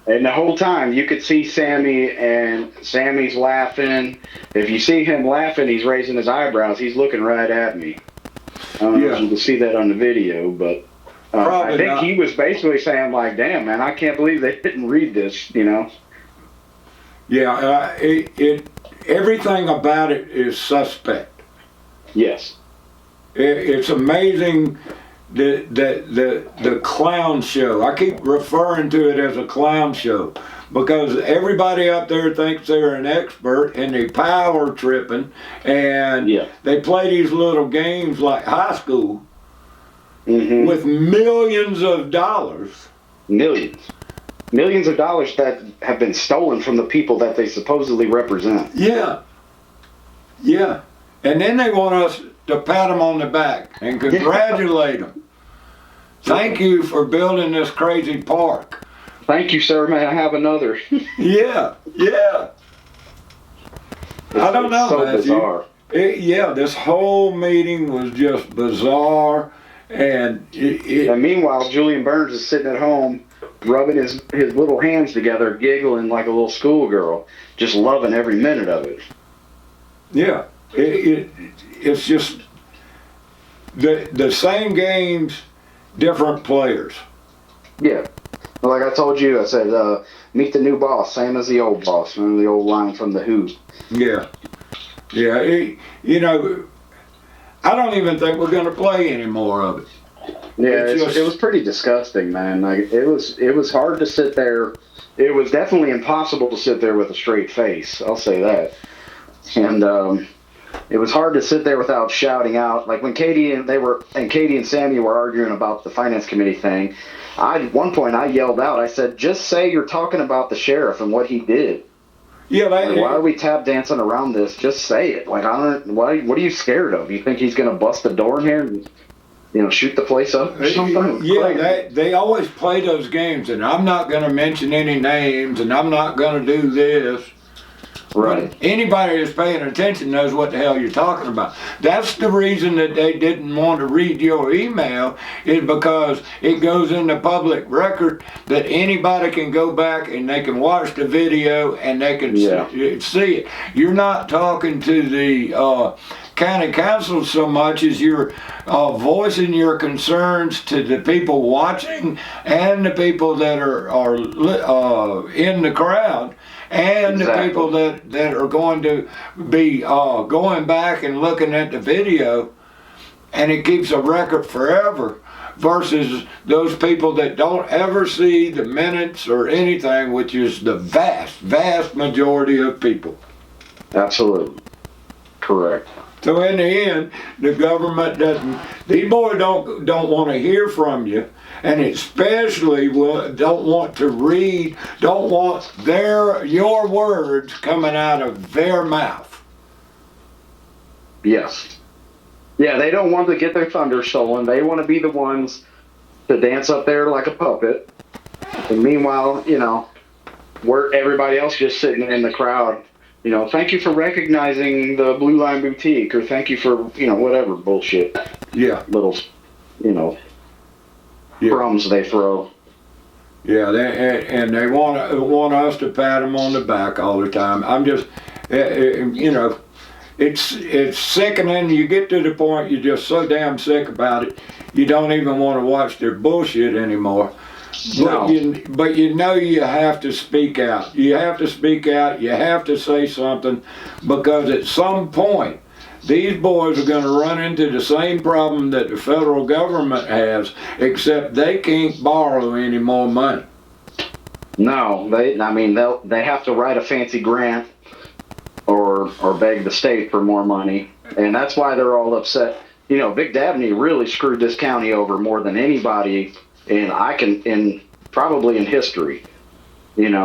[SPEAKER 1] And the whole time you could see Sammy, and Sammy's laughing. If you see him laughing, he's raising his eyebrows. He's looking right at me. I don't know if you can see that on the video, but I think he was basically saying like, damn, man, I can't believe they didn't read this, you know?
[SPEAKER 2] Yeah, everything about it is suspect.
[SPEAKER 1] Yes.
[SPEAKER 2] It's amazing the clown show. I keep referring to it as a clown show because everybody up there thinks they're an expert and they power tripping, and they play these little games like high school with millions of dollars.
[SPEAKER 1] Millions of dollars that have been stolen from the people that they supposedly represent.
[SPEAKER 2] Yeah. Yeah. And then they want us to pat them on the back and congratulate them. Thank you for building this crazy park.
[SPEAKER 1] Thank you, sir. May I have another?
[SPEAKER 2] Yeah. I don't know,
[SPEAKER 1] so
[SPEAKER 2] Matthew.
[SPEAKER 1] bizarre.
[SPEAKER 2] This whole meeting was just bizarre. And
[SPEAKER 1] meanwhile, Julian Burns is sitting at home, rubbing his little hands together, giggling like a little schoolgirl, just loving every minute of it.
[SPEAKER 2] Yeah. It's just the same games, different players.
[SPEAKER 1] Yeah. Well, like I told you, I said, meet the new boss, same as the old boss. Remember the old line from The Who?
[SPEAKER 2] Yeah. I don't even think we're going to play any more of it.
[SPEAKER 1] Yeah, it was pretty disgusting, man. Like it was hard to sit there. It was definitely impossible to sit there with a straight face. I'll say that. And it was hard to sit there without shouting out. Like when Katie and Sammy were arguing about the finance committee thing, at one point I yelled out. I said, "Just say you're talking about the sheriff and what he did.
[SPEAKER 2] Yeah,
[SPEAKER 1] why are we tap dancing around this? Just say it. Like why? What are you scared of? You think he's gonna bust the door in here and shoot the place up or something?"
[SPEAKER 2] Yeah, they always play those games, and I'm not going to mention any names, and I'm not going to do this.
[SPEAKER 1] Right.
[SPEAKER 2] But anybody that's paying attention knows what the hell you're talking about. That's the reason that they didn't want to read your email, is because it goes in the public record that anybody can go back and they can watch the video and they can see it. You're not talking to the county council so much as you're voicing your concerns to the people watching and the people that are in the crowd. And the people that are going to be going back and looking at the video, and it keeps a record forever, versus those people that don't ever see the minutes or anything, which is the vast majority of people.
[SPEAKER 1] Absolutely. Correct.
[SPEAKER 2] So in the end, the government doesn't, these boys don't want to hear from you, and especially don't want to read, don't want your words coming out of their mouth.
[SPEAKER 1] Yes. Yeah, they don't want to get their thunder stolen. They want to be the ones to dance up there like a puppet. And meanwhile, where everybody else just sitting in the crowd, thank you for recognizing the Blue Line Boutique, or thank you for, whatever bullshit.
[SPEAKER 2] Yeah.
[SPEAKER 1] Little, crumbs they throw.
[SPEAKER 2] Yeah, they want us to pat them on the back all the time. I'm just, it's sickening. You get to the point you're just so damn sick about it, you don't even want to watch their bullshit anymore.
[SPEAKER 1] No.
[SPEAKER 2] But you have to speak out. You have to speak out. You have to say something, because at some point, these boys are going to run into the same problem that the federal government has, except they can't borrow any more money.
[SPEAKER 1] No, they have to write a fancy grant or beg the state for more money, and that's why they're all upset. Vic Dabney really screwed this county over more than anybody probably in history. With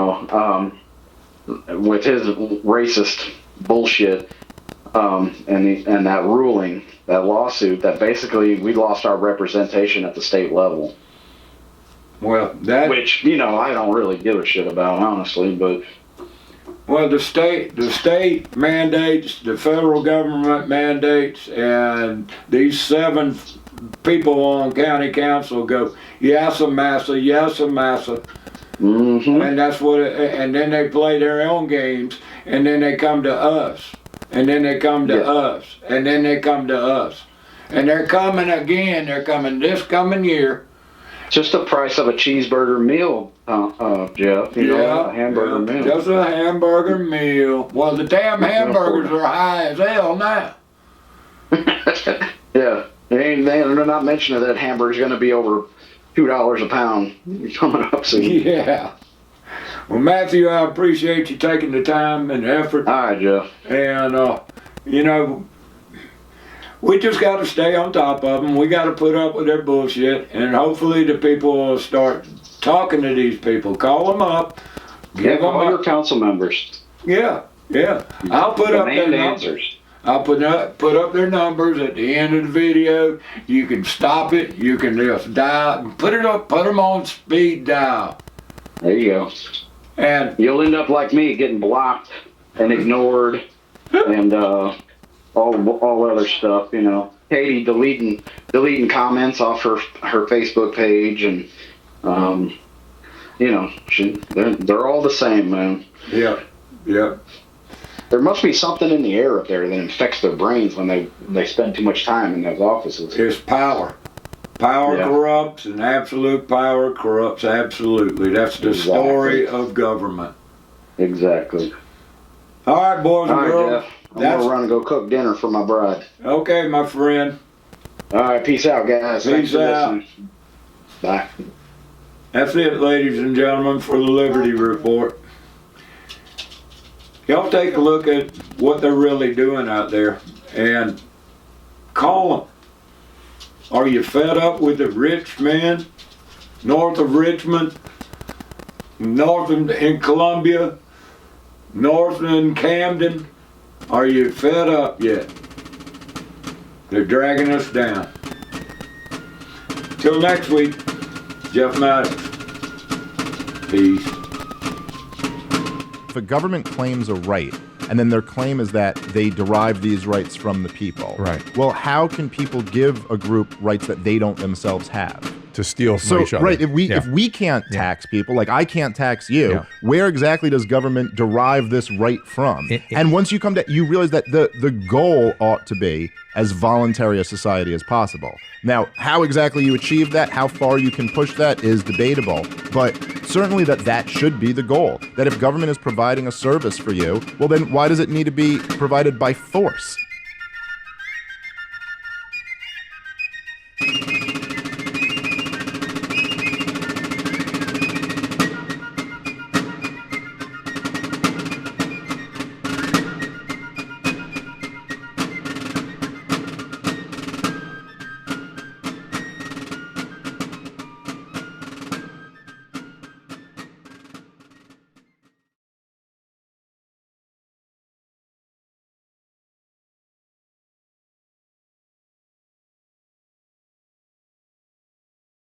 [SPEAKER 1] his racist bullshit, and that ruling, that lawsuit, that basically we lost our representation at the state level.
[SPEAKER 2] Well,
[SPEAKER 1] which I don't really give a shit about, honestly, but.
[SPEAKER 2] Well, the state mandates, the federal government mandates, and these 7 people on county council go, yes, massa, yes, massa.
[SPEAKER 1] Mm-hmm.
[SPEAKER 2] And that's and then they play their own games, and then they come to us, and then they come to us, and then they come to us. And they're coming again, they're coming this coming year.
[SPEAKER 1] Just the price of a cheeseburger meal, Jeff. A hamburger meal.
[SPEAKER 2] Just a hamburger meal. Well, the damn hamburgers are high as hell now.
[SPEAKER 1] Yeah, they're not mentioning that hamburger's going to be over $2 a pound coming up soon.
[SPEAKER 2] Yeah. Well, Matthew, I appreciate you taking the time and effort.
[SPEAKER 1] All right, Jeff.
[SPEAKER 2] And we just got to stay on top of them. We got to put up with their bullshit, and hopefully the people will start talking to these people. Call them up.
[SPEAKER 1] Give them all your council members.
[SPEAKER 2] Yeah. I'll put up their
[SPEAKER 1] answers.
[SPEAKER 2] I'll put up their numbers at the end of the video. You can stop it. You can just dial. Put them on speed dial.
[SPEAKER 1] There you go.
[SPEAKER 2] And
[SPEAKER 1] you'll end up like me, getting blocked and ignored, and all other stuff. Katie deleting comments off her Facebook page, and they're all the same, man.
[SPEAKER 2] Yeah.
[SPEAKER 1] There must be something in the air up there that infects their brains when they spend too much time in those offices.
[SPEAKER 2] It's power. Power corrupts, and absolute power corrupts absolutely. That's the story of government.
[SPEAKER 1] Exactly.
[SPEAKER 2] All right, boys and girls.
[SPEAKER 1] Jeff. I'm going to run and go cook dinner for my bride.
[SPEAKER 2] Okay, my friend.
[SPEAKER 1] All right, peace out, guys.
[SPEAKER 2] Peace out.
[SPEAKER 1] Bye.
[SPEAKER 2] That's it, ladies and gentlemen, for the Liberty Report. Y'all take a look at what they're really doing out there and call them. Are you fed up with the rich man north of Richmond, north in Columbia, north in Camden? Are you fed up yet? They're dragging us down. Till next week, Jeff Maddox. Peace.
[SPEAKER 3] If a government claims a right, and then their claim is that they derive these rights from the people.
[SPEAKER 9] Right.
[SPEAKER 3] Well, how can people give a group rights that they don't themselves have?
[SPEAKER 9] To steal from each other.
[SPEAKER 3] Right, if we can't tax people, like I can't tax you, where exactly does government derive this right from? And once you come to, you realize that the goal ought to be as voluntary a society as possible. Now, how exactly you achieve that, how far you can push that is debatable, but certainly that should be the goal. That if government is providing a service for you, well then why does it need to be provided by force?